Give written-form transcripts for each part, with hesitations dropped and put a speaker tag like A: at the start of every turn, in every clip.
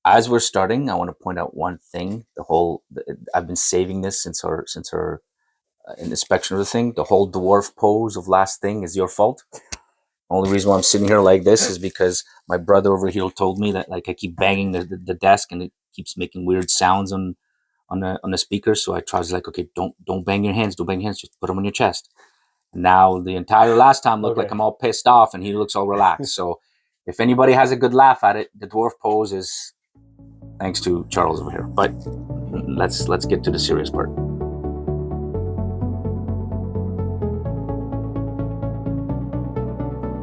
A: as we're starting, I want to point out one thing. I've been saving this since our inspection of the thing. The whole dwarf pose of last thing is your fault. Only reason why I'm sitting here like this is because my brother over here told me that like I keep banging the desk and it keeps making weird sounds on the speaker. So I was like, okay, don't bang your hands, just put them on your chest. And now the entire last time looked like I'm all pissed off, and he looks all relaxed. So if anybody has a good laugh at it, the dwarf pose is thanks to Charles over here. But let's get to the serious part.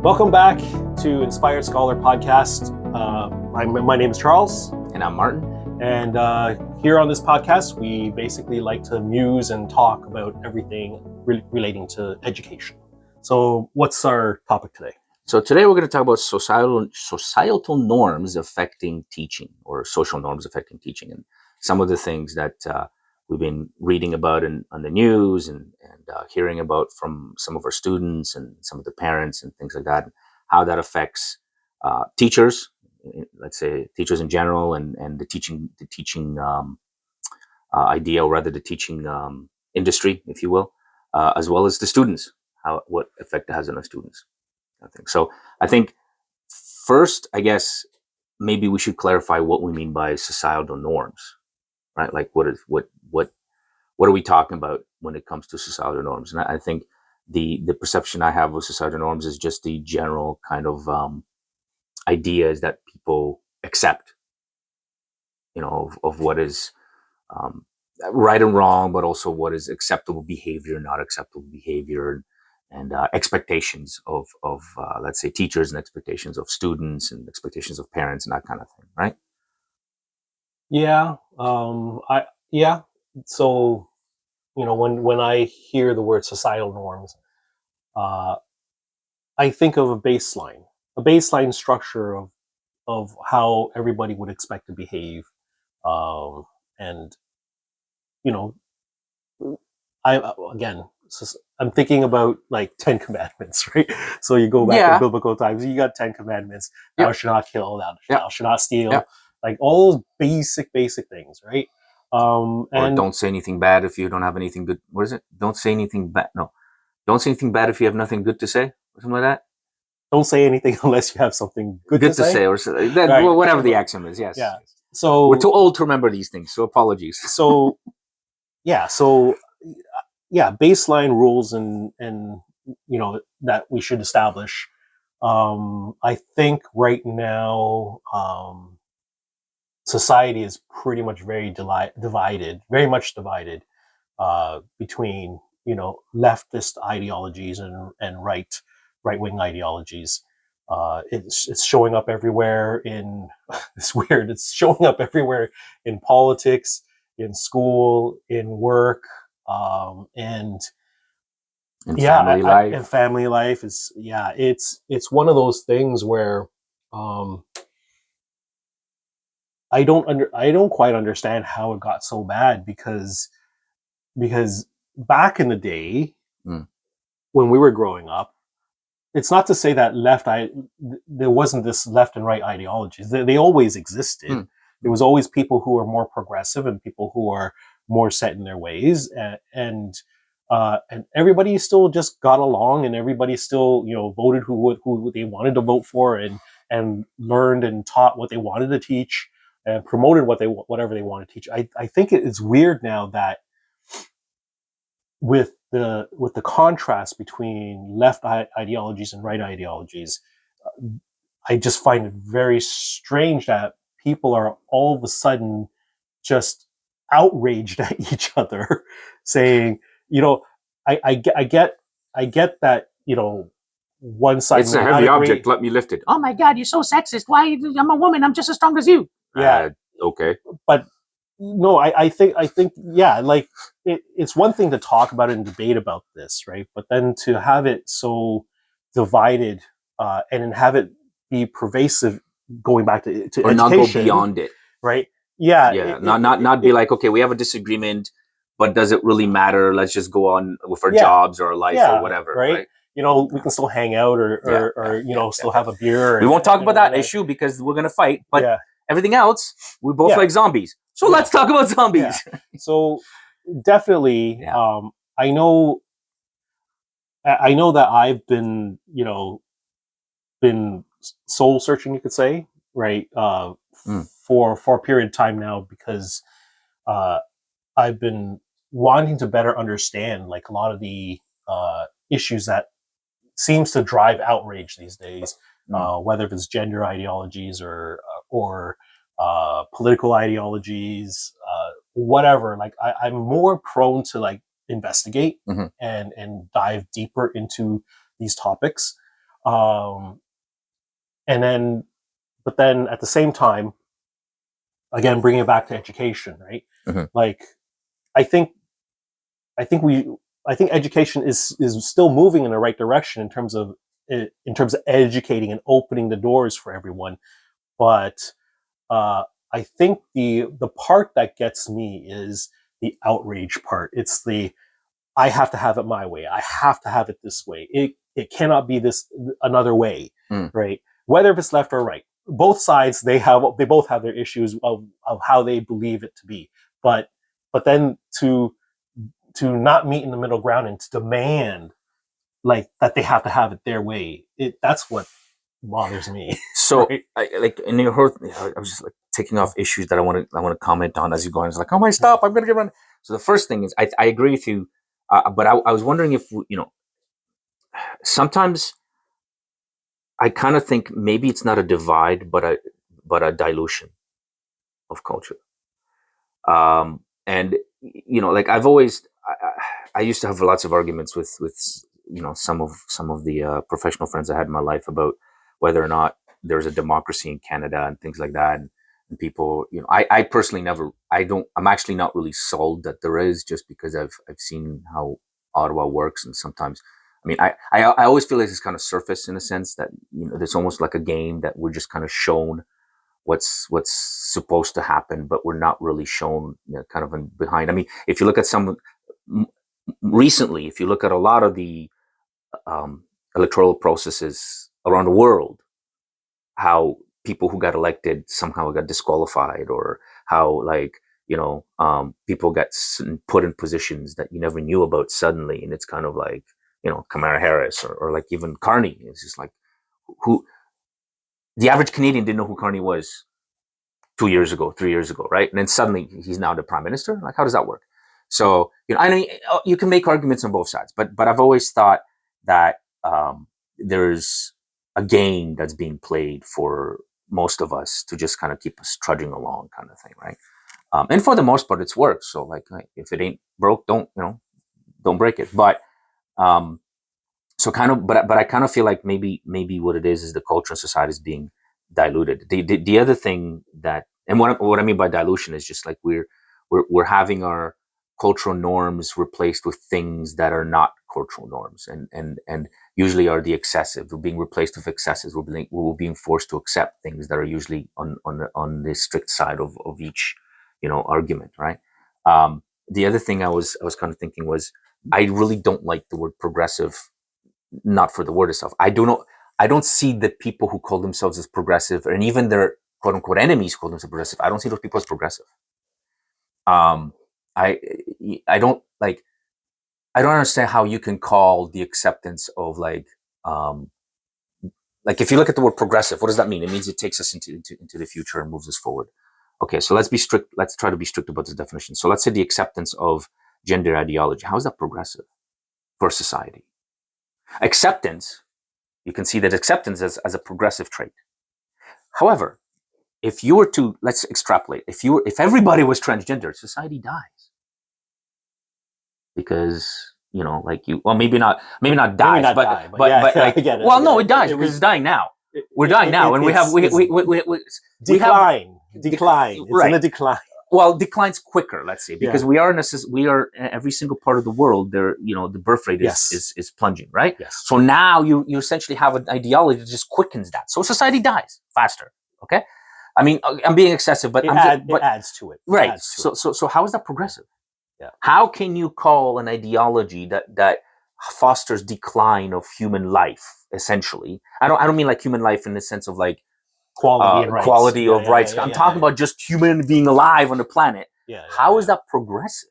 B: Welcome back to Inspired Scholar Podcast. My name is Charles.
A: And I'm Martin.
B: And here on this podcast, we basically like to muse and talk about everything relating to education. So what's our topic today?
A: So today we're going to talk about societal norms affecting teaching, or social norms affecting teaching, and some of the things that we've been reading about on the news and hearing about from some of our students and some of the parents and things like that, how that affects teachers, let's say teachers in general, and the teaching idea, or rather the teaching industry, if you will, as well as the students, what effect it has on our students. I think first, I guess maybe we should clarify what we mean by societal norms, right? Like what are we talking about when it comes to societal norms? And I think the perception I have of societal norms is just the general kind of ideas that people accept, of what is right and wrong, but also what is acceptable behavior, not acceptable behavior, and expectations of let's say teachers, and expectations of students, and expectations of parents, and that kind of thing, right?
B: Yeah. So, when I hear the word societal norms, I think of a baseline structure of how everybody would expect to behave, and I'm thinking about like 10 commandments, right? So you go back to biblical times, you got 10 commandments. Thou shalt not kill, thou shalt not steal, like all those basic things, right?
A: Or don't say anything bad if you don't have anything good. What is it? Don't say anything bad. No, don't say anything bad if you have nothing good to say, or something like that.
B: Don't say anything unless you have something good to say,
A: or that, right. Whatever the axiom is. Yes.
B: Yeah. So
A: we're too old to remember these things, so apologies.
B: So baseline rules and that we should establish. I think right now society is pretty much very much divided between leftist ideologies and right-wing ideologies. It's showing up everywhere it's weird. It's showing up everywhere in politics, in school, in work, and
A: family life.
B: And family life is it's one of those things where I don't quite understand how it got so bad, because back in the day when we were growing up, it's not to say that there wasn't this left and right ideologies. They always existed. There was always people who were more progressive and people who are more set in their ways, and everybody still just got along, and everybody still voted who they wanted to vote for, and learned and taught what they wanted to teach, and promoted whatever they wanted to teach. I think it's weird now that with the contrast between left ideologies and right ideologies, I just find it very strange that people are all of a sudden just outraged at each other, saying, I get that, one side.
A: It's a heavy object. Let me lift it. Oh my God, you're so sexist. Why? I'm a woman. I'm just as strong as you.
B: Yeah.
A: Okay.
B: But no, I think like it's one thing to talk about it and debate about this, right? But then to have it so divided and have it be pervasive, going back to
A: or
B: education,
A: not go beyond it,
B: right?
A: Not be like, okay, we have a disagreement, but does it really matter? Let's just go on with our jobs or our life or whatever, right?
B: We can still hang out or still have a beer.
A: We won't talk about that issue because we're gonna fight, but Everything else, we both
B: Yeah.
A: like zombies. So
B: Yeah.
A: let's talk about zombies.
B: Yeah. So definitely,
A: Yeah.
B: I know, I know that I've been, been soul searching, you could say, right,
A: Mm.
B: for a period of time now, because uh, I've been wanting to better understand like a lot of the issues that seems to drive outrage these days,
A: Mm.
B: whether it's gender ideologies or political ideologies, whatever. Like I'm more prone to like investigate
A: Mm-hmm.
B: and dive deeper into these topics, um, and then but then at the same time, again, bringing it back to education, right?
A: Mm-hmm.
B: Like I think I think we I think education is still moving in the right direction in terms of educating and opening the doors for everyone. But I think the part that gets me is the outrage part. It's the I have to have it my way. I have to have it this way. It cannot be this another way,
A: Mm.
B: right? Whether if it's left or right, both sides they both have their issues of how they believe it to be. But then to not meet in the middle ground and to demand like that they have to have it their way. That's what bothers me.
A: So,
B: Right?
A: like in your whole, I was just like taking off issues that I want to comment on as you go on. It's like, oh my, stop! I'm gonna get run. So the first thing is, I agree with you, but I was wondering if sometimes I kind of think maybe it's not a divide, but a dilution of culture. And like I've always, I used to have lots of arguments with some of the professional friends I had in my life about whether or not there's a democracy in Canada and things like that. And people, I personally never, I'm actually not really sold that there is, just because I've seen how Ottawa works, and sometimes. I mean, I always feel like it's kind of surface in a sense that there's almost like a game that we're just kind of shown what's supposed to happen, but we're not really shown kind of behind. I mean, if you look at recently, if you look at a lot of the um, electoral processes around the world, how people who got elected somehow got disqualified, or how people got put in positions that you never knew about suddenly, and it's kind of like Kamala Harris, or like even Carney. It's just like, who the average Canadian didn't know who Carney was 2 years ago, 3 years ago, right? And then suddenly he's now the prime minister. Like, how does that work? So, I mean, you can make arguments on both sides, but I've always thought that there's a game that's being played for most of us to just kind of keep us trudging along, kind of thing, right? And for the most part, it's worked. So, like, if it ain't broke, don't break it. But um, so kind of, but I kind of feel like maybe what it is the culture and society is being diluted. The other thing that, and what I mean by dilution is just like we're having our cultural norms replaced with things that are not cultural norms, and usually are the excessive. We're being replaced with excesses. We're being forced to accept things that are usually on the strict side of each argument, right? The other thing I was kind of thinking was, I really don't like the word progressive, not for the word itself. I don't see the people who call themselves as progressive, and even their quote unquote enemies call themselves progressive. I don't see those people as progressive. Um, I I don't like I don't understand how you can call the acceptance of um, like if you look at the word progressive, what does that mean? It means it takes us into the future and moves us forward. Okay, so let's be strict. Let's try to be strict about this definition. So let's say the acceptance of gender ideology. How is that progressive for society? Acceptance, you can see that acceptance as a progressive trait. However, if you were to, let's extrapolate, if everybody was transgender, society dies, because like well, maybe not
B: Maybe
A: dies,
B: not
A: but
B: die, but
A: but
B: yeah,
A: but
B: yeah, I
A: like,
B: get it. I
A: well,
B: get
A: no,
B: it.
A: it dies because it's dying now. We're dying now, and we have
B: It's
A: we have
B: decline. It's in
A: right.
B: a decline.
A: Well, declines quicker, let's say, because
B: Yeah.
A: we are every single part of the world. There, the birth rate is
B: Yes.
A: is plunging, right?
B: Yes.
A: So now you essentially have an ideology that just quickens that. So society dies faster. Okay, I mean, I'm being excessive, but
B: It adds to it. It
A: right.
B: adds to it.
A: So how is that progressive?
B: Yeah.
A: How can you call an ideology that fosters decline of human life? Essentially, I don't mean like human life in the sense of like
B: quality and rights.
A: quality of rights. I'm talking about just human being alive on the planet. How is that progressive?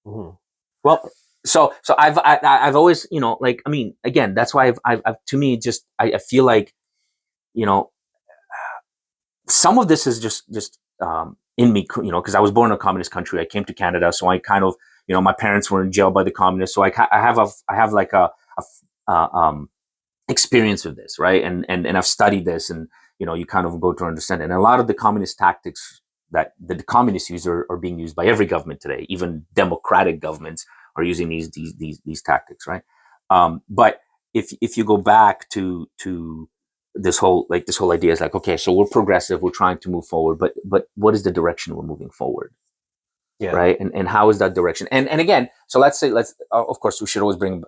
B: Mm-hmm.
A: Well, so I've always, you know, like, I mean, again, that's why I've to me, just I feel like, you know, some of this is just in me, you know, because I was born in a communist country. I came to Canada, so I kind of, you know, my parents were in jail by the communists, so I have like a experience of this, right? And I've studied this, and you know, you kind of go to understand it. And a lot of the communist tactics that the communists use are being used by every government today. Even democratic governments are using these tactics, right? But if you go back to this whole idea is like, okay, so we're progressive, we're trying to move forward, but what is the direction we're moving forward? Right? And how is that direction? And again, so let's of course we should always bring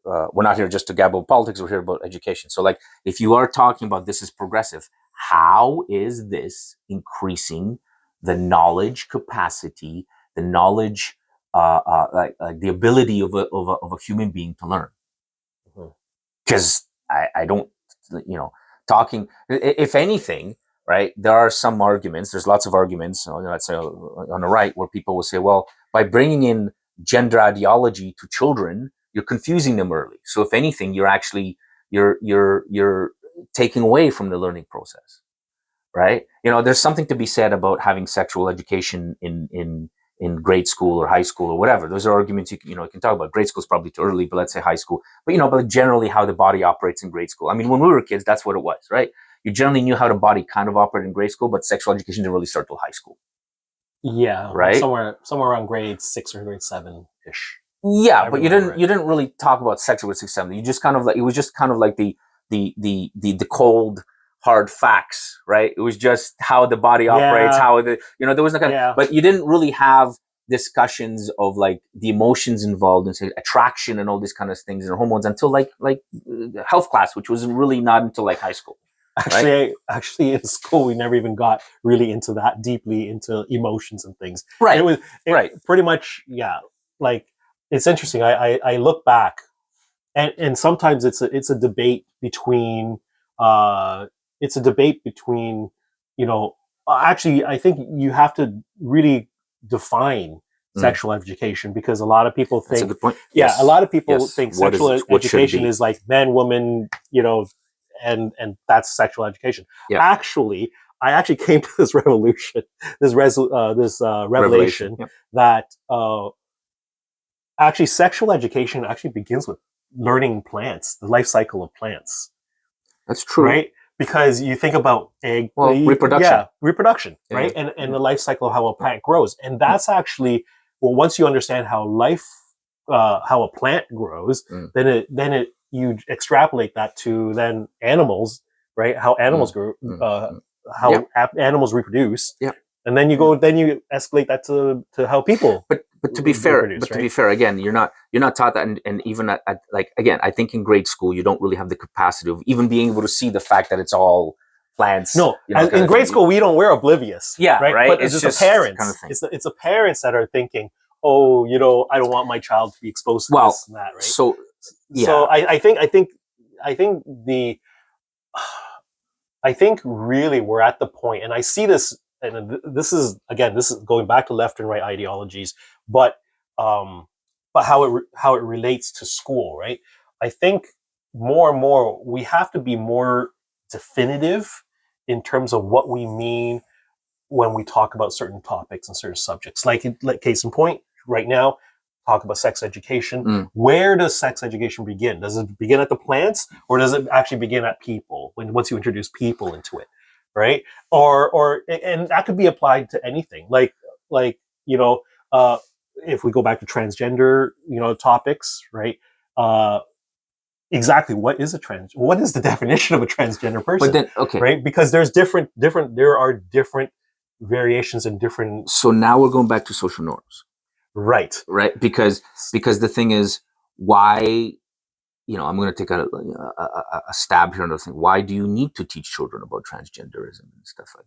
A: we're not here just to gabble politics, we're here about education. So like, if you are talking about this is progressive, how is this increasing the knowledge capacity, the knowledge like the ability of a human being to learn? Because I don't, you know, talking, if anything, right, there are some arguments, there's lots of arguments, you know, let's say on the right, where people will say, well, by bringing in gender ideology to children, you're confusing them early. So if anything, you're actually, you're taking away from the learning process, right? You know, there's something to be said about having sexual education in grade school or high school or whatever. Those are arguments you can talk about. Grade school is probably too early, but let's say high school. But you know, but generally how the body operates in grade school. I mean, when we were kids, that's what it was, right? You generally knew how the body kind of operated in grade school, but sexual education didn't really start till high school.
B: Yeah,
A: right.
B: Somewhere around grade 6 or grade 7 ish.
A: Yeah, but you didn't really talk about sex with 6, 7. You just kind of like, it was just kind of like the cold hard facts, right? It was just how the body operates, how there was no kind of, but you didn't really have discussions of like the emotions involved in, say, attraction and all these kind of things and hormones until like health class, which was really not until like high school.
B: Actually, in school, we never even got really into that deeply into emotions and things.
A: Right.
B: It was pretty much, like, it's interesting. I look back, and sometimes it's a debate between you know, actually, I think you have to really define sexual education, because a lot of people think,
A: that's a good point.
B: A lot of people think sexual education is like man, woman, you know, and that's sexual education. Actually, I actually came to this revelation that actually sexual education actually begins with learning plants, the life cycle of plants.
A: That's true,
B: right? Because you think about egg reproduction, right? And the life cycle of how a plant grows, and that's actually, well, once you understand how a plant grows, then you extrapolate that to then animals, right? How animals grow, how animals reproduce, and then you escalate that to how people.
A: But to be fair, again, you're not taught that, and even at like, again, I think in grade school you don't really have the capacity of even being able to see the fact that it's all plants.
B: No, in grade school we don't. We're oblivious.
A: Right.
B: But it's just the parents. Kind of thing. It's the parents that are thinking, oh, you know, I don't want my child to be exposed to this and that, right? So I think really we're at the point, and I see this, and this is going back to left and right ideologies, but how it relates to school, right? I think more and more we have to be more definitive in terms of what we mean when we talk about certain topics and certain subjects. Like case in point, right now, talk about sex education. Where does sex education begin? Does it begin at the plants, or does it actually begin at people once you introduce people into it, right? Or and that could be applied to anything. Like you know, if we go back to transgender, you know, topics, right? Exactly, what is the definition of a transgender person?
A: But then,
B: right? Because there's different there are different variations and different.
A: So now we're going back to social norms.
B: Right.
A: Because the thing is, why, you know, I'm going to take a stab here on the thing. Why do you need to teach children about transgenderism and stuff like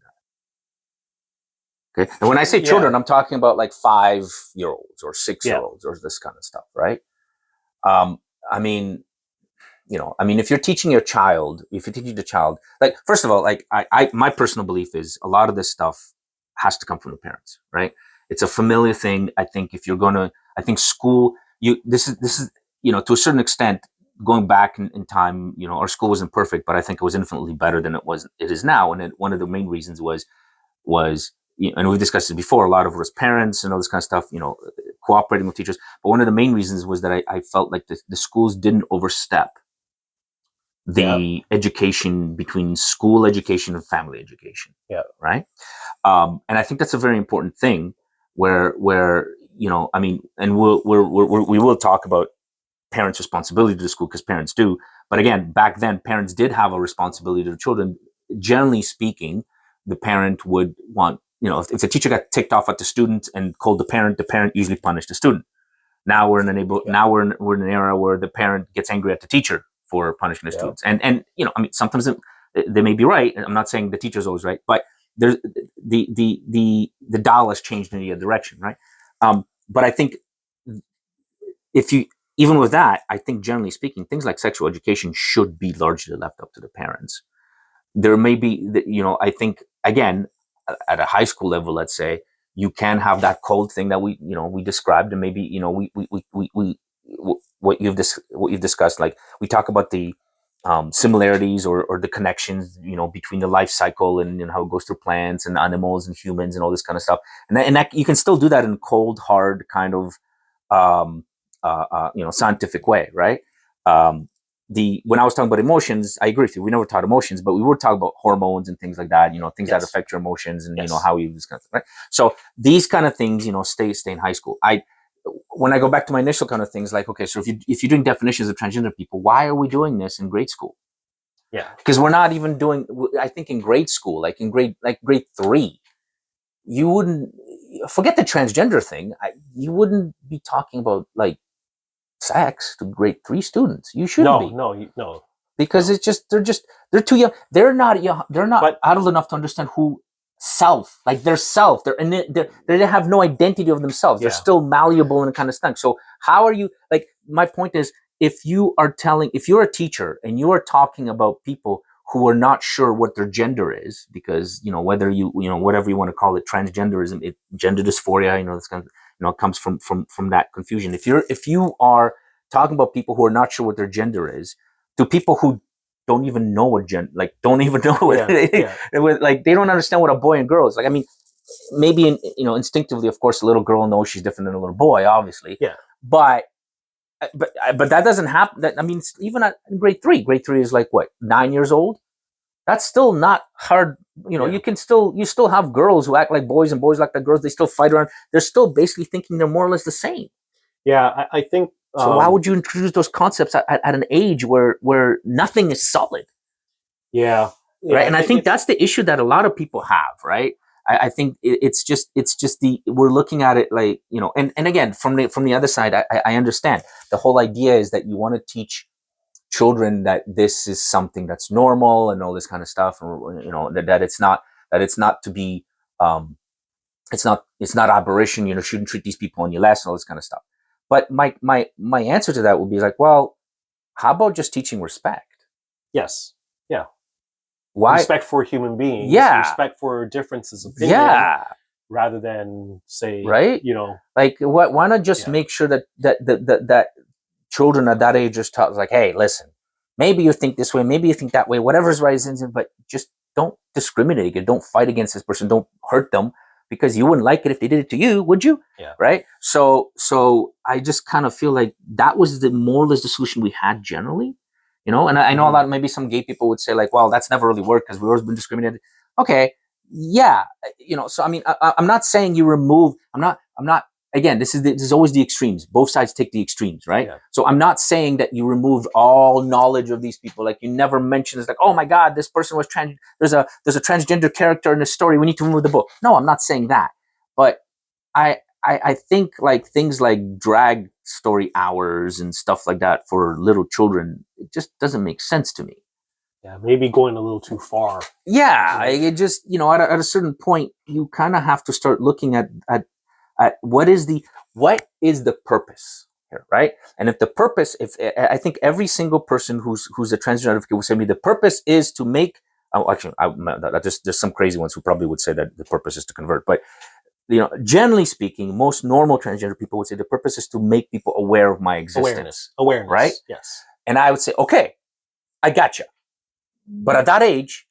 A: that? Okay. And when I say children, I'm talking about like 5-year-olds or 6-year-olds or this kind of stuff, right? I mean, I mean, if you're teaching your child, if you're teaching the child, like, first of all, like, my personal belief is a lot of this stuff has to come from the parents, right? It's a familiar thing. I think if you're going to, I think school, this is, to a certain extent, going back in time, our school wasn't perfect, but I think it was infinitely better than it is now. And one of the main reasons was, and we've discussed it before, a lot of it was parents and all this kind of stuff, cooperating with teachers. But one of the main reasons was that I felt like the schools didn't overstep
B: Yeah.
A: the education between school education and family education.
B: Yeah.
A: Right. And I think that's a very important thing where, I mean, and we will talk about parents' responsibility to the school, because parents do. But again, back then, parents did have a responsibility to the children. Generally speaking, the parent would want, if the teacher got ticked off at the student and called the parent usually punished the student. Now we're we're in an era where the parent gets angry at the teacher for punishing the students. And I mean, sometimes they may be right. I'm not saying the teacher's always right, but there's the dial has changed in the other direction, right? But I think if you, even with that, I think generally speaking, things like sexual education should be largely left up to the parents. There may be, I think, again, at a high school level, let's say, you can have that cold thing that we described, and maybe, what you've discussed, like, we talk about the similarities or the connections, between the life cycle and how it goes through plants and animals and humans and all this kind of stuff. And that you can still do that in cold, hard kind of, scientific way, right? When I was talking about emotions, I agree with you. We never taught emotions, but we would talk about hormones and things like that. Things that affect your emotions, and how you this kind of thing, right? So these kind of things, stay in high school. When I go back to my initial kind of things, like, okay, so if you're doing definitions of transgender people, why are we doing this in grade school?
B: Yeah,
A: because we're not even doing. I think in grade school, like grade 3, you wouldn't forget the transgender thing. You wouldn't be talking about like sex to grade 3 students. You shouldn't be.
B: No.
A: Because it's just they're too young. They're not young. They're not adult enough to understand who self, like their self. They have no identity of themselves. They're still malleable and kind of stuff. So how are you, like, my point is, if you're a teacher and you are talking about people who are not sure what their gender is, because whether whatever you want to call it, transgenderism, gender dysphoria, this kind of comes from that confusion. If you are talking about people who are not sure what their gender is, to people who don't even know what don't even know what like, they don't understand what a boy and girl is. Like, I mean, maybe instinctively, of course, a little girl knows she's different than a little boy, obviously.
B: Yeah.
A: But that doesn't happen. That, I mean, even in grade 3 is like, what, 9 years old? That's still not hard. You still have girls who act like boys and boys like the girls. They still fight around. They're still basically thinking they're more or less the same.
B: Yeah, I think.
A: So why would you introduce those concepts at an age where nothing is solid?
B: Yeah.
A: Right. And I think that's the issue that a lot of people have, right? I think it's just we're looking at it like, and again, from the other side, I understand the whole idea is that you want to teach children that this is something that's normal and all this kind of stuff, or that it's not to be, it's not aberration, shouldn't treat these people any less and all this kind of stuff. But my answer to that would be like, well, how about just teaching respect?
B: Yes. Yeah.
A: Why?
B: Respect for human beings.
A: Yeah.
B: Respect for differences of opinion.
A: Yeah.
B: Rather than say,
A: right. Like, why not just make sure that children at that age are taught, like, hey, listen, maybe you think this way, maybe you think that way, whatever's right is, but just don't discriminate. Don't fight against this person. Don't hurt them, because you wouldn't like it if they did it to you, would you?
B: Yeah.
A: Right. So I just kind of feel like that was more or less the solution we had generally, and I know a lot, maybe some gay people would say like, well, that's never really worked because we've always been discriminated. Okay. Yeah. So, I mean, I'm not saying you remove, I'm not, again, this is always the extremes. Both sides take the extremes, right?
B: Yeah.
A: So I'm not saying that you removed all knowledge of these people. Like, you never mention, it's like, oh my God, this person was trans. There's a transgender character in the story. We need to remove the book. No, I'm not saying that. But I think like things like drag story hours and stuff like that for little children, it just doesn't make sense to me.
B: Yeah, maybe going a little too far.
A: Yeah, it just, at a certain point, you kind of have to start looking at what is the purpose? here, right? And if the purpose, if I think every single person who's a transgender advocate will say to me, the purpose is to make. Oh, actually, there's some crazy ones who probably would say that the purpose is to convert, but generally speaking, most normal transgender people would say the purpose is to make people aware of my existence,
B: awareness,
A: right?
B: Yes.
A: And I would say, okay, I gotcha, but at that age,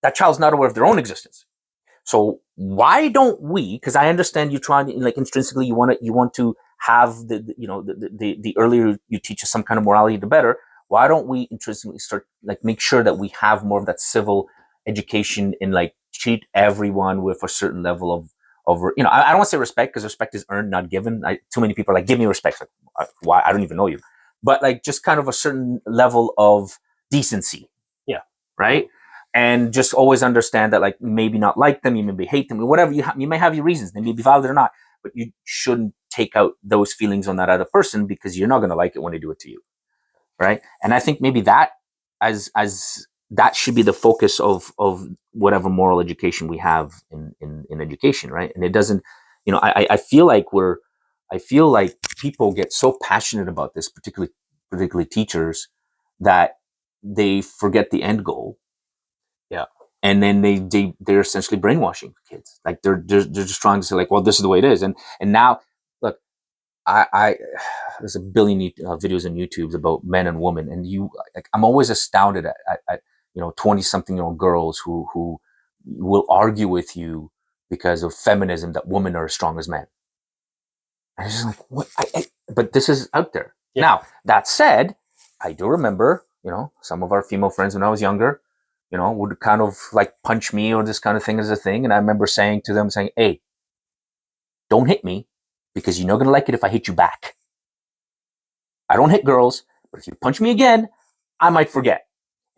A: that child's not aware of their own existence. So why don't we? Because I understand you trying to, like, intrinsically you want to have the earlier you teach us some kind of morality, the better. Why don't we intrinsically start, like, make sure that we have more of that civil education and, like, treat everyone with a certain level of I don't want to say respect, because respect is earned, not given. Too many people are like, give me respect. Like, why? I don't even know you. But, like, just kind of a certain level of decency.
B: Yeah.
A: Right. And just always understand that, like, you maybe not like them, you maybe hate them, whatever you may have your reasons. They may be valid or not, but you shouldn't take out those feelings on that other person, because you're not going to like it when they do it to you, right? And I think maybe that as that should be the focus of whatever moral education we have in education, right? And it doesn't, I feel like people get so passionate about this, particularly teachers, that they forget the end goal.
B: Yeah.
A: And then they're essentially brainwashing kids. Like, they're just trying to say, like, well, this is the way it is. And now, look, I there's a billion videos on YouTube about men and women, and I'm always astounded at 20-something-year-old girls who will argue with you because of feminism, that women are as strong as men. And it's just like, what? But this is out there. Yeah. Now, that said, I do remember, some of our female friends when I was younger, would kind of, like, punch me or this kind of thing as a thing. And I remember saying to them, hey, don't hit me, because you're not going to like it if I hit you back. I don't hit girls, but if you punch me again, I might forget.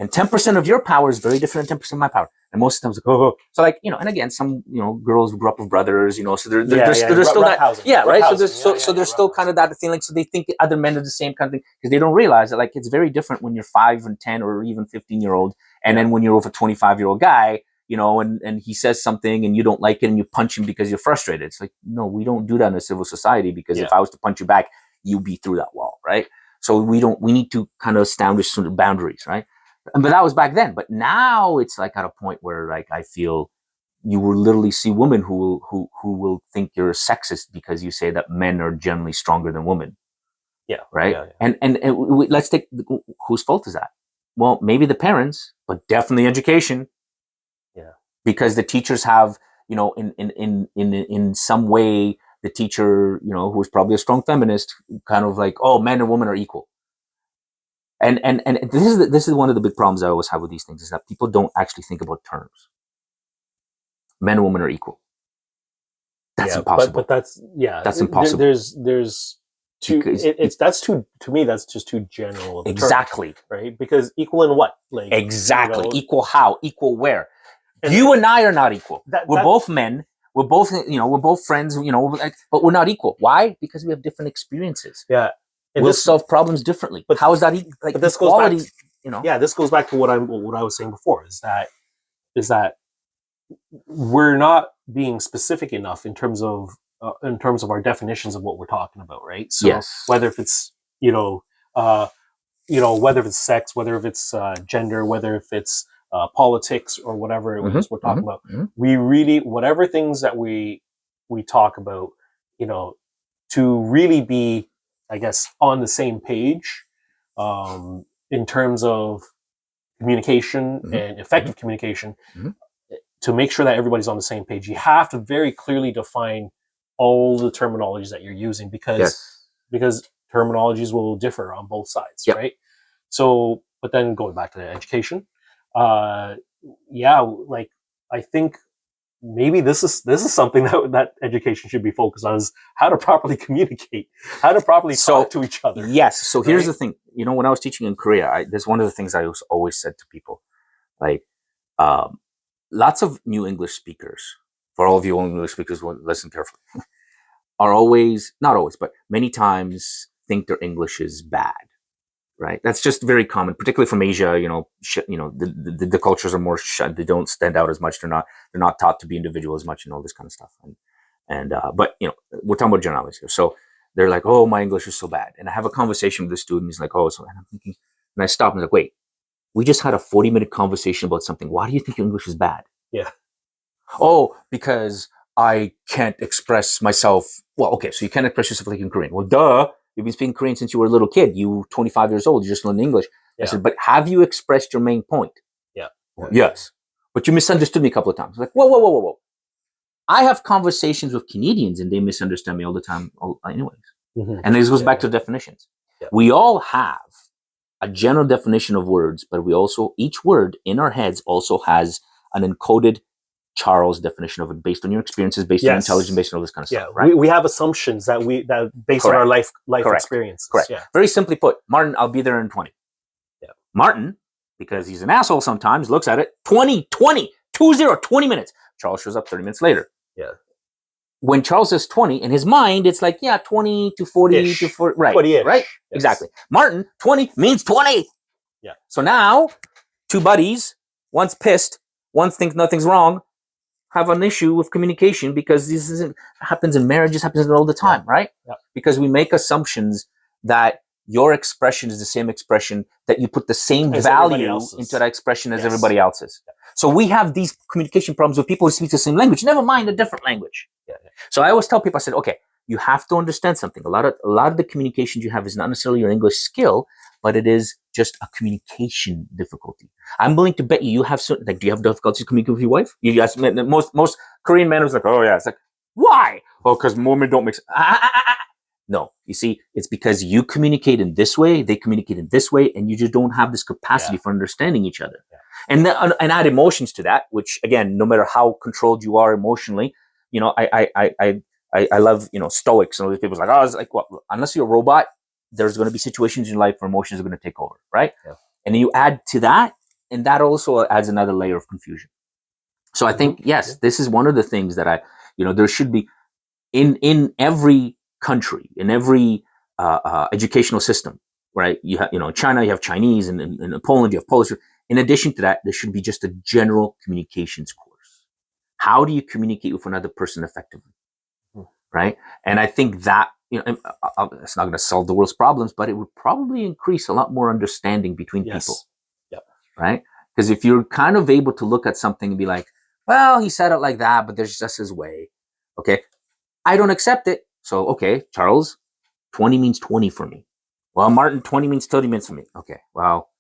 A: And 10% of your power is very different than 10% of my power. And most of the times, like, oh. So, like, and again, some, girls grew up with brothers, so there's still that. Housing. Yeah, right. So there's still kind of that feeling. So they think other men are the same kind of thing, because they don't realize that, like, it's very different when you're 5 and 10 or even 15-year-old. And then when you're with a 25-year-old guy, and he says something and you don't like it and you punch him because you're frustrated. It's like, no, we don't do that in a civil society, because if I was to punch you back, you'd be through that wall, right? So we need to kind of establish some boundaries, right? But that was back then. But now it's, like, at a point where, like, I feel you will literally see women who will think you're a sexist because you say that men are generally stronger than women.
B: Yeah.
A: Right.
B: Yeah.
A: And let's take, whose fault is that? Well, maybe the parents, but definitely education.
B: Yeah.
A: Because the teachers have, in some way, the teacher, who is probably a strong feminist, kind of like, oh, men and women are equal. And this is one of the big problems I always have with these things, is that people don't actually think about terms. Men and women are equal. That's impossible.
B: But that's
A: impossible.
B: There's too. That's too, to me. That's just too general.
A: Exactly.
B: Term, right? Because equal in what? Like,
A: exactly. Equal how? Equal where? And you and I are not equal. We're both men. We're both, we're both friends. But we're not equal. Why? Because we have different experiences.
B: Yeah.
A: And we'll solve problems differently. But how is that? Like,
B: but this
A: equality,
B: goes back. Yeah, this goes back to what I was saying before. Is that we're not being specific enough in terms of our definitions of what we're talking about, right? So
A: yes.
B: Whether if it's whether if it's sex, whether if it's gender, whether if it's politics or whatever it is we're talking about, we really, whatever things that we talk about, to really be, I guess, on the same page in terms of communication and effective communication, to make sure that everybody's on the same page, you have to very clearly define all the terminologies that you're using, because terminologies will differ on both sides, right? So, but then going back to the education, like, I think maybe this is something that education should be focused on, is how to properly communicate, how to properly talk to each other.
A: Yes. So here's the thing. When I was teaching in Korea, there's one of the things I always said to people, like, lots of new English speakers, for all of you English speakers, listen carefully, are always, not always, but many times think their English is bad. Right. That's just very common, particularly from Asia. The cultures are more shut. They don't stand out as much. They're not taught to be individual as much and all this kind of stuff. But we're talking about generalities here. So they're like, oh, my English is so bad. And I have a conversation with the student. He's like, oh, so, and I'm thinking, and I stop and I'm like, wait, we just had a 40-minute conversation about something. Why do you think your English is bad?
B: Yeah.
A: Oh, because I can't express myself. Well, okay, so you can't express yourself like in Korean. Well, duh. You've been speaking Korean since you were a little kid. You 25 years old. You just learned English.
B: Yeah.
A: I said, but have you expressed your main point?
B: Yeah.
A: Well, yes. But you misunderstood me a couple of times. Like, whoa. I have conversations with Canadians and they misunderstand me all the time anyways. Mm-hmm. And this goes back to definitions. Yeah. We all have a general definition of words, but we also, each word in our heads also has an encoded Charles definition of it based on your experiences, based on your intelligence, based on all this kind of stuff. Right?
B: We have assumptions that based on our life experiences.
A: Correct. Yeah. Very simply put, Martin, I'll be there in 20. Yeah. Martin, because he's an asshole sometimes, looks at it, 20 minutes. Charles shows up 30 minutes later.
B: Yeah.
A: When Charles says 20, in his mind, it's like, 20 to 40 to 40. Right.
B: 20-ish.
A: Right?
B: Yes.
A: Exactly. Martin, 20 means 20.
B: Yeah.
A: So now, two buddies, one's pissed, one thinks nothing's wrong, have an issue with communication because this happens in marriages, happens all the time, right? Yeah. Because we make assumptions that your expression is the same expression, that you put the same value into that expression as everybody else's. Yeah. So we have these communication problems with people who speak the same language, never mind a different language. Yeah. So I always tell people, I said, okay, you have to understand something. A lot of the communications you have is not necessarily your English skill, but it is just a communication difficulty. I'm willing to bet you have certain, like, do you have difficulties communicating with your wife? You guys, most Korean men was like, oh yeah, it's like, why? Oh, because women don't mix. No, you see, it's because you communicate in this way, they communicate in this way, and you just don't have this capacity for understanding each other. Yeah. And add emotions to that, which again, no matter how controlled you are emotionally, I love, Stoics and all these people like, oh, it's like, what? Unless you're a robot, there's going to be situations in your life where emotions are going to take over, right? Yeah. And then you add to that, and that also adds another layer of confusion. So I think, yes, this is one of the things that there should be in every country, in every educational system, right? You have, in China, you have Chinese, and in Poland, you have Polish. In addition to that, there should be just a general communications course. How do you communicate with another person effectively, right? And I think that, it's not going to solve the world's problems, but it would probably increase a lot more understanding between people, right? Because if you're kind of able to look at something and be like, well, he said it like that, but there's just his way. Okay, I don't accept it. So, okay, Charles, 20 means 20 for me. Well, Martin, 20 means 30 minutes for me. Okay, well,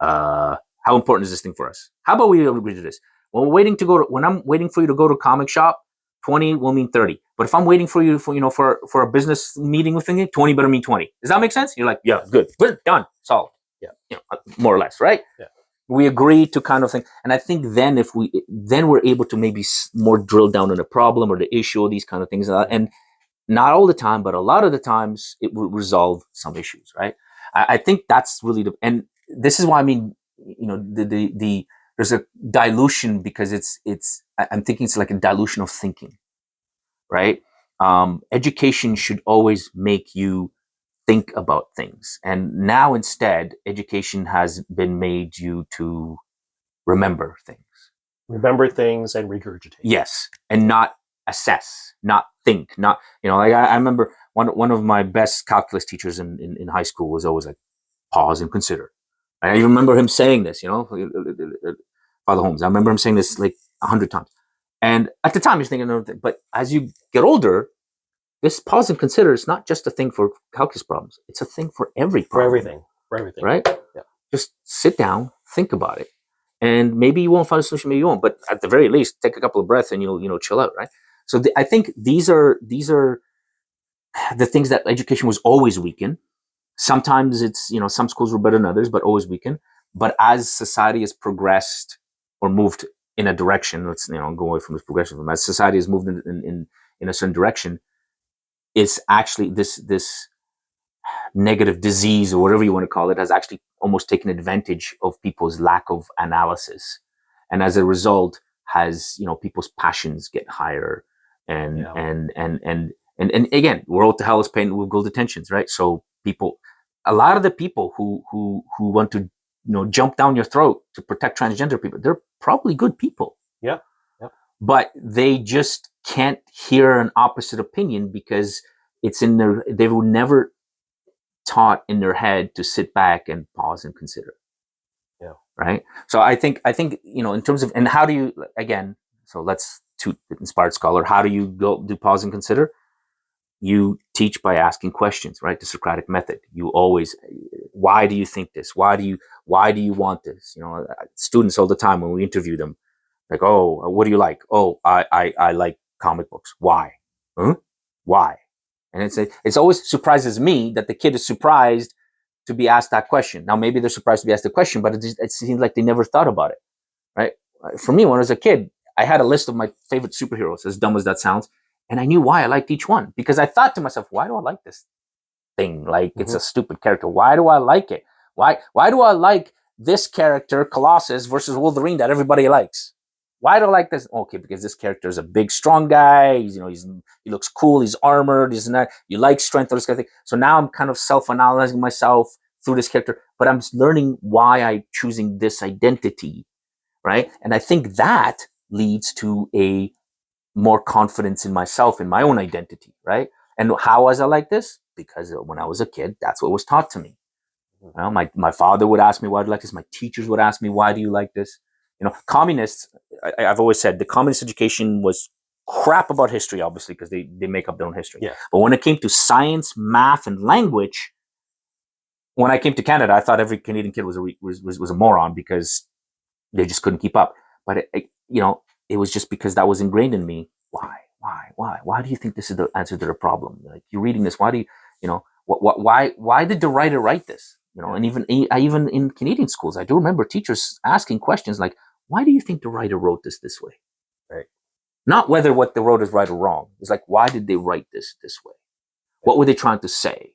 A: how important is this thing for us? How about we agree to this? When I'm waiting for you to go to a comic shop, 20 will mean 30. But if I'm waiting for you for a business meeting with me, 20 better mean 20. Does that make sense? You're like, yeah, good, done, solved. Yeah, more or less, right? Yeah. We agree to kind of thing. And I think then we're able to maybe more drill down on the problem or the issue or these kind of things. And not all the time, but a lot of the times it will resolve some issues, right? I think that's really and this is why, there's a dilution because I'm thinking it's like a dilution of thinking, right? Education should always make you think about things. And now instead, education has been made you to remember things.
B: Remember things and regurgitate.
A: Yes. And not assess, not think, not, like I remember one of my best calculus teachers in high school was always like, pause and consider. And I even remember him saying this, Father Holmes. I remember him saying this like 100 times. And at the time, you're thinking, but as you get older, this pause and consider is not just a thing for calculus problems. It's a thing for every problem.
B: For everything.
A: Right? Yeah. Just sit down, think about it. And maybe you won't find a solution, maybe you won't. But at the very least, take a couple of breaths and you'll chill out, right? So I think these are the things that education was always weak in. Sometimes it's, some schools were better than others, but always weakened. But as society has progressed or moved in a direction, let's, go away from this progression. As society has moved in a certain direction, it's actually this negative disease or whatever you want to call it has actually almost taken advantage of people's lack of analysis. And as a result has, people's passions get higher and again, world to hell is painted with gold intentions, right? So a lot of the people who want to, jump down your throat to protect transgender people, they're probably good people.
B: Yeah.
A: But they just can't hear an opposite opinion because it's in their, they were never taught in their head to sit back and pause and consider.
B: Yeah.
A: Right. So I think, in terms of, and how do you, again, so let's, to inspired scholar, how do you go do pause and consider? You teach by asking questions, right? The Socratic method. You always, why do you think this? Why do you want this? Students all the time when we interview them, like, oh, what do you like? Oh, I like comic books. Why? Huh? Why? And it's always surprises me that the kid is surprised to be asked that question. Now, maybe they're surprised to be asked the question, but it seems like they never thought about it, right? For me, when I was a kid, I had a list of my favorite superheroes, as dumb as that sounds, and I knew why I liked each one because I thought to myself, why do I like this thing? Like, it's a stupid character. Why do I like it? Why do I like this character, Colossus, versus Wolverine that everybody likes? Why do I like this? Okay, because this character is a big, strong guy. He looks cool. He's armored. He's not. You like strength or this kind of thing. So now I'm kind of self-analyzing myself through this character, but I'm learning why I'm choosing this identity, right? And I think that leads to a more confidence in myself, in my own identity, right? And how was I like this? Because when I was a kid, that's what was taught to me. My father would ask me, why do you like this? My teachers would ask me, why do you like this? Communists, I've always said the communist education was crap about history, obviously, because they make up their own history.
B: Yeah.
A: But when it came to science, math, and language, when I came to Canada, I thought every Canadian kid was a moron because they just couldn't keep up. But it was just because that was ingrained in me. Why do you think this is the answer to the problem? Like, you're reading this. Why do why did the writer write this? And even in Canadian schools, I do remember teachers asking questions like, why do you think the writer wrote this way?
B: Right.
A: Not whether what they wrote is right or wrong. It's like, why did they write this way? What were they trying to say?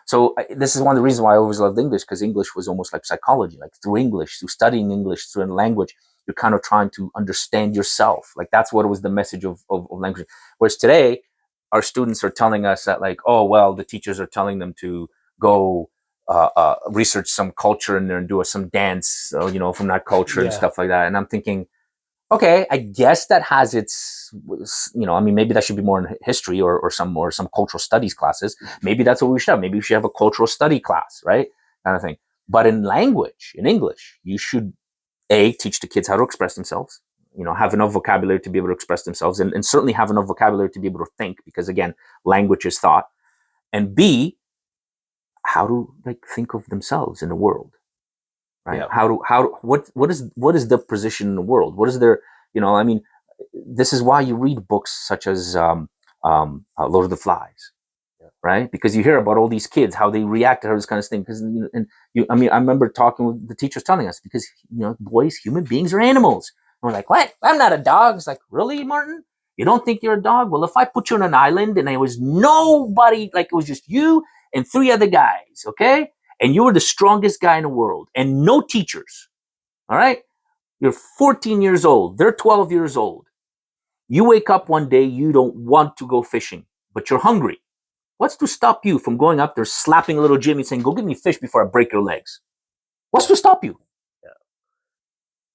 A: So this is one of the reasons why I always loved English, because English was almost like psychology. Like, through English, through studying English, through a language, you're kind of trying to understand yourself. Like, that's what was the message of language. Whereas today, our students are telling us that, like, oh, well, the teachers are telling them to go research some culture in there and do some dance, from that culture and stuff like that. And I'm thinking, okay, I guess that has its, maybe that should be more in history or some cultural studies classes. Maybe that's what we should have. Maybe we should have a cultural study class, right? Kind of thing. But in language, in English, you should teach the kids how to express themselves. Have enough vocabulary to be able to express themselves, and certainly have enough vocabulary to be able to think, because again, language is thought. And B, how to think of themselves in the world. Right? Yeah. What is the position in the world? What is their, this is why you read books such as Lord of the Flies, right? Because you hear about all these kids, how they react to this kind of thing. Because I remember talking with the teachers telling us, because boys, human beings are animals. And we're like, what? I'm not a dog. It's like, really, Martin? You don't think you're a dog? Well, if I put you on an island and there was nobody, like, it was just you and 3 other guys, okay? And you were the strongest guy in the world, and no teachers, all right? You're 14 years old. They're 12 years old. You wake up one day, you don't want to go fishing, but you're hungry. What's to stop you from going up there, slapping little Jimmy, saying, go get me fish before I break your legs? What's to stop you? Yeah.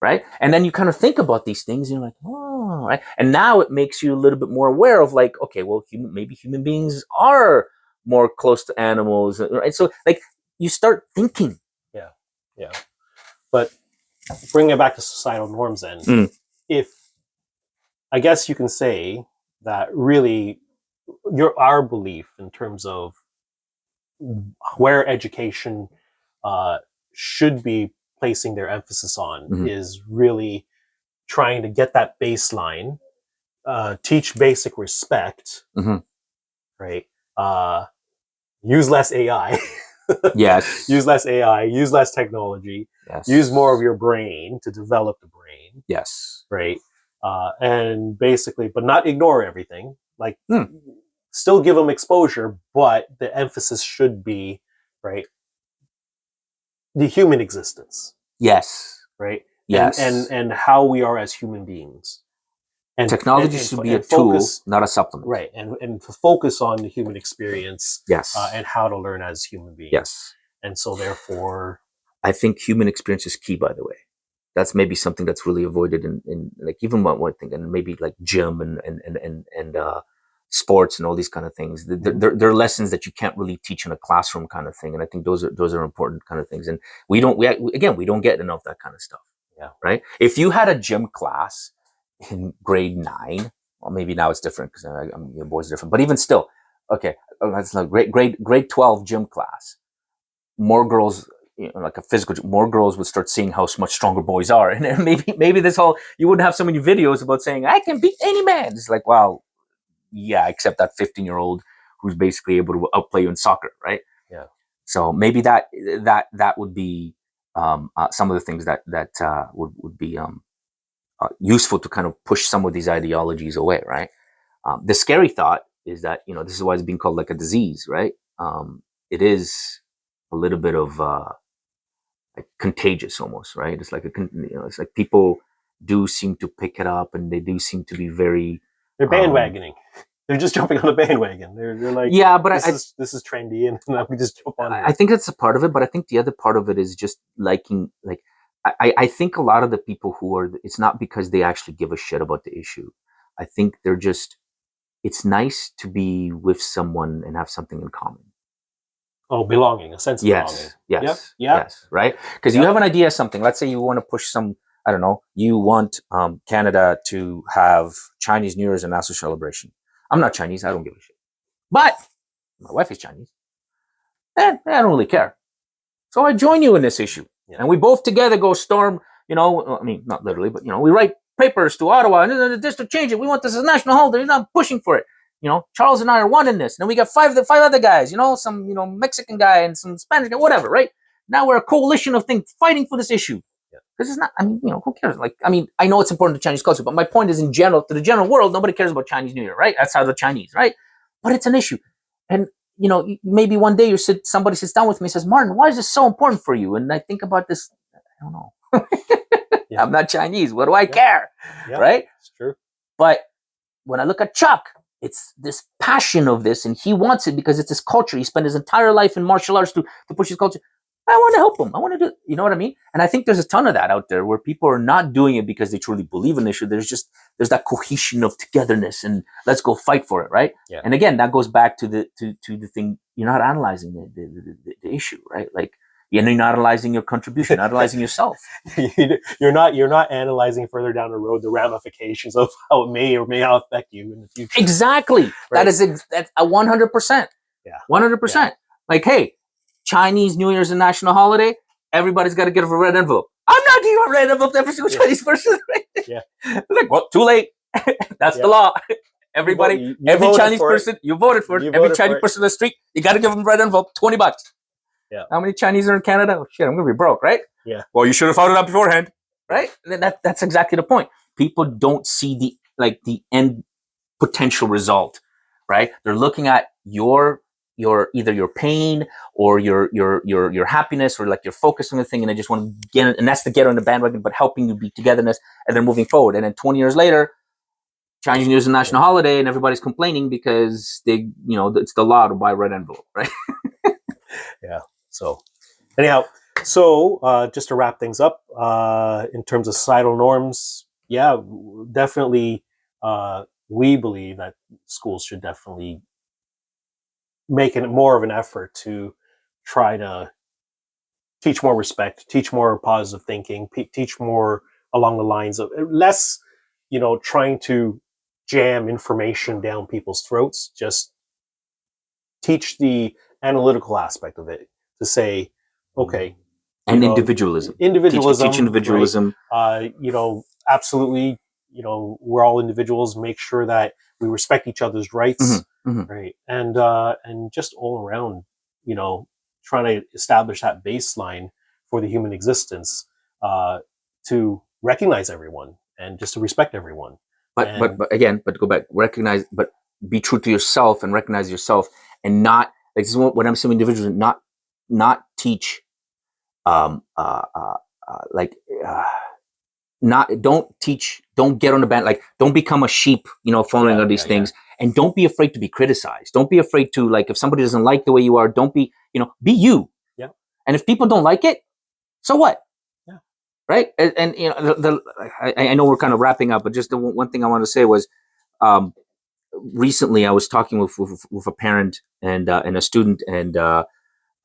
A: Right? And then you kind of think about these things, and you're like, oh, right? And now it makes you a little bit more aware of, like, okay, well, maybe human beings are more close to animals, right? So, like, you start thinking.
B: Yeah. But bringing it back to societal norms, then, if I guess you can say that really our belief in terms of where education should be placing their emphasis on is really trying to get that baseline, teach basic respect, right? Use less AI.
A: Yes.
B: Use less AI, use less technology,
A: yes.
B: Use more of your brain to develop the brain.
A: Yes.
B: Right. And basically, but not ignore everything. Like, still give them exposure, but the emphasis should be, right, the human existence.
A: Yes.
B: Right.
A: Yes.
B: And how we are as human beings. And
A: technology should be a tool, not a supplement.
B: Right. And to focus on the human experience.
A: Yes.
B: And how to learn as human beings.
A: Yes.
B: And so therefore,
A: I think human experience is key, by the way. That's maybe something that's really avoided in like even one thing, and maybe like gym and sports and all these kind of things. They're lessons that you can't really teach in a classroom kind of thing. And I think those are important kind of things. And we don't get enough of that kind of stuff.
B: Yeah.
A: Right. If you had a gym class in grade 9, well, maybe now it's different because your boys are different, but even still, okay, that's not grade 12 gym class. More girls, like a physical, more girls would start seeing how much stronger boys are. And maybe this whole, you wouldn't have so many videos about saying, I can beat any man. It's like, wow. Yeah, except that 15-year-old who's basically able to outplay you in soccer, right?
B: Yeah.
A: So maybe that would be some of the things that would be useful to kind of push some of these ideologies away, right? The scary thought is that this is why it's being called like a disease, right? It is a little bit of like contagious, almost, right? It's like it's like people do seem to pick it up, and they do seem to be very.
B: They're bandwagoning. They're just jumping on the bandwagon. They're like,
A: yeah, but
B: this is trendy, and we just jump on it.
A: I think that's a part of it, but I think the other part of it is just liking. Like, I think a lot of the people who are, it's not because they actually give a shit about the issue. I think they're just. It's nice to be with someone and have something in common.
B: Oh, belonging, a sense of belonging.
A: Yes, right? Because you have an idea of something. Let's say you want to push some. I don't know. You want Canada to have Chinese New Year as a national celebration. I'm not Chinese. I don't give a shit. But my wife is Chinese. And I don't really care. So I join you in this issue. Yeah. And we both together go storm, I mean, not literally, but, we write papers to Ottawa and the district change it. We want this as a national holiday. You're not pushing for it. Charles and I are one in this. And then we got five other guys, some, Mexican guy and some Spanish guy, whatever, right? Now we're a coalition of things fighting for this issue. Because it's not, I mean, who cares? Like, I mean, I know it's important to Chinese culture, but my point is in general, to the general world, nobody cares about Chinese New Year, right? That's how the Chinese, right? But it's an issue. And, maybe one day somebody sits down with me and says, Martin, why is this so important for you? And I think about this, I don't know. Yeah. I'm not Chinese. What do I care? Yeah. Right?
B: It's true.
A: But when I look at Chuck, it's this passion of this, and he wants it because it's his culture. He spent his entire life in martial arts to push his culture. I want to help him. I want to do, you know what I mean? And I think there's a ton of that out there where people are not doing it because they truly believe in the issue. There's that cohesion of togetherness and let's go fight for it, right?
B: Yeah.
A: And again, that goes back to the thing. You're not analyzing the issue, right? Like, you're not analyzing your contribution, not analyzing yourself.
B: You're not analyzing further down the road the ramifications of how it may or may not affect you in the future.
A: Exactly. Right? That's a 100%.
B: Yeah.
A: 100%. Yeah. Like, hey, Chinese New Year's a national holiday. Everybody's got to get a red envelope. I'm not giving a red envelope to every single Chinese person. Right?
B: Yeah.
A: Like, well, too late. That's the law. Everybody, every Chinese person, you voted for it. Every Chinese person on the street, you got to give them a red envelope, $20.
B: Yeah.
A: How many Chinese are in Canada? Oh, shit, I'm going to be broke, right?
B: Yeah.
A: Well, you should have found it out beforehand, right? That's exactly the point. People don't see the end potential result, right? They're looking at your either your pain or your happiness, or like you're focused on the thing, and they just want to get it, and that's to get on the bandwagon, but helping you be togetherness, and they're moving forward. And then 20 years later, Chinese New Year's a national holiday, and everybody's complaining because it's the law to buy a red envelope, right?
B: Yeah. So anyhow, just to wrap things up, in terms of societal norms, yeah, definitely, we believe that schools should definitely make it more of an effort to try to teach more respect, teach more positive thinking, teach more along the lines of less, trying to jam information down people's throats. Just teach the analytical aspect of it, to say, okay,
A: and individualism, teach individualism.
B: Right? Absolutely. We're all individuals. Make sure that we respect each other's rights, right? And just all around, trying to establish that baseline for the human existence, to recognize everyone and just to respect everyone.
A: But go back, recognize, but be true to yourself and recognize yourself, and not, like, this is what I'm saying, individuals, not teach, don't get on the band, like, don't become a sheep, following all these things. And don't be afraid to be criticized. Don't be afraid to, like, if somebody doesn't like the way you are, don't be, be you.
B: Yeah.
A: And if people don't like it, so what?
B: Yeah.
A: Right. And I know we're kind of wrapping up, but just the one thing I want to say was, recently I was talking with a parent and a student, and uh,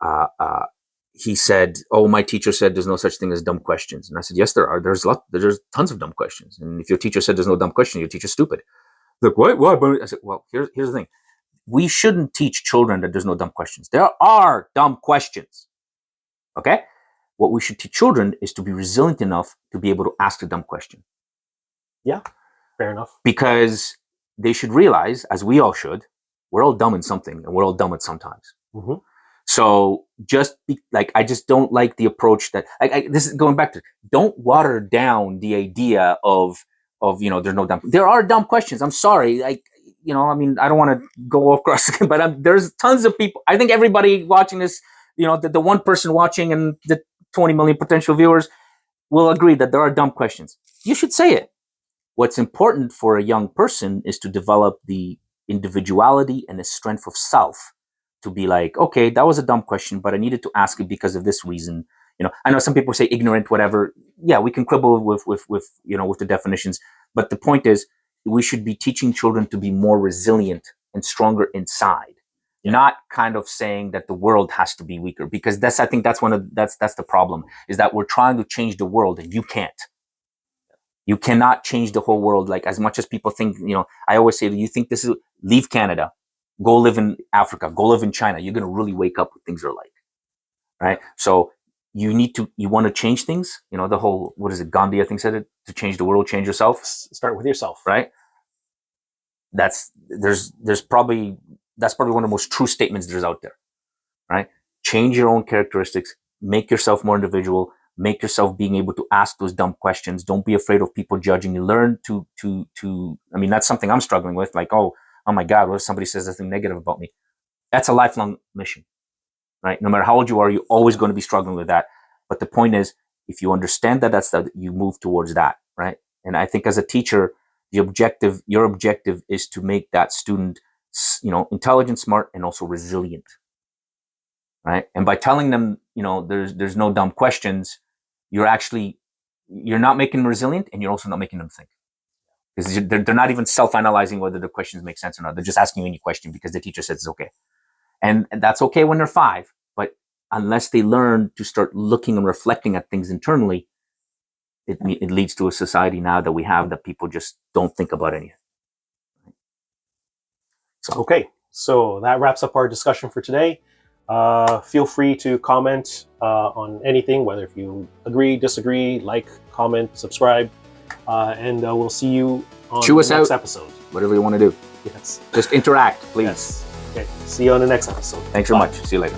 A: uh, he said, "Oh, my teacher said there's no such thing as dumb questions." And I said, "Yes, there are. There's tons of dumb questions. And if your teacher said there's no dumb question, your teacher's stupid." Look, what? What? I said, "Well, here's the thing. We shouldn't teach children that there's no dumb questions. There are dumb questions. Okay? What we should teach children is to be resilient enough to be able to ask a dumb question."
B: Yeah, fair enough.
A: Because they should realize, as we all should, we're all dumb in something, and we're all dumb at sometimes.
B: Mm-hmm.
A: So I just don't like the approach that this is going back to, don't water down the idea of there's no dumb. There are dumb questions. I'm sorry, I mean, I don't want to go across, but there's tons of people. I think everybody watching this, the one person watching and the 20 million potential viewers will agree that there are dumb questions. You should say it. What's important for a young person is to develop the individuality and the strength of self to be like, okay, that was a dumb question, but I needed to ask it because of this reason. I know some people say ignorant, whatever. Yeah, we can quibble with the definitions, but the point is, we should be teaching children to be more resilient and stronger inside, not kind of saying that the world has to be weaker, because I think that's that's the problem, is that we're trying to change the world and you can't. You cannot change the whole world. Like, as much as people think, I always say, you think this is, leave Canada, go live in Africa, go live in China. You're going to really wake up what things are like. Right. So you want to change things. The whole, what is it? Gandhi, I think, said it, to change the world, change yourself.
B: Start with yourself.
A: Right. That's probably one of the most true statements there's out there. Right. Change your own characteristics, make yourself more individual, make yourself being able to ask those dumb questions. Don't be afraid of people judging you. Learn to, I mean, that's something I'm struggling with. Like, oh my God, what if somebody says something negative about me? That's a lifelong mission, right? No matter how old you are, you're always going to be struggling with that. But the point is, if you understand that, you move towards that, right? And I think as a teacher, your objective is to make that student, intelligent, smart, and also resilient, right? And by telling them, there's no dumb questions, you're not making them resilient, and you're also not making them think, because they're not even self-analyzing whether the questions make sense or not. They're just asking you any question because the teacher says it's okay, and that's okay when they're 5. But unless they learn to start looking and reflecting at things internally, it leads to a society now that we have, that people just don't think about anything.
B: So that wraps up our discussion for today. Feel free to comment on anything, whether if you agree, disagree, like, comment, subscribe, and we'll see you on the next episode.
A: Whatever you want to do.
B: Yes.
A: Just interact, please.
B: Yes. Okay. See you on the next episode.
A: Thanks very much. See you later.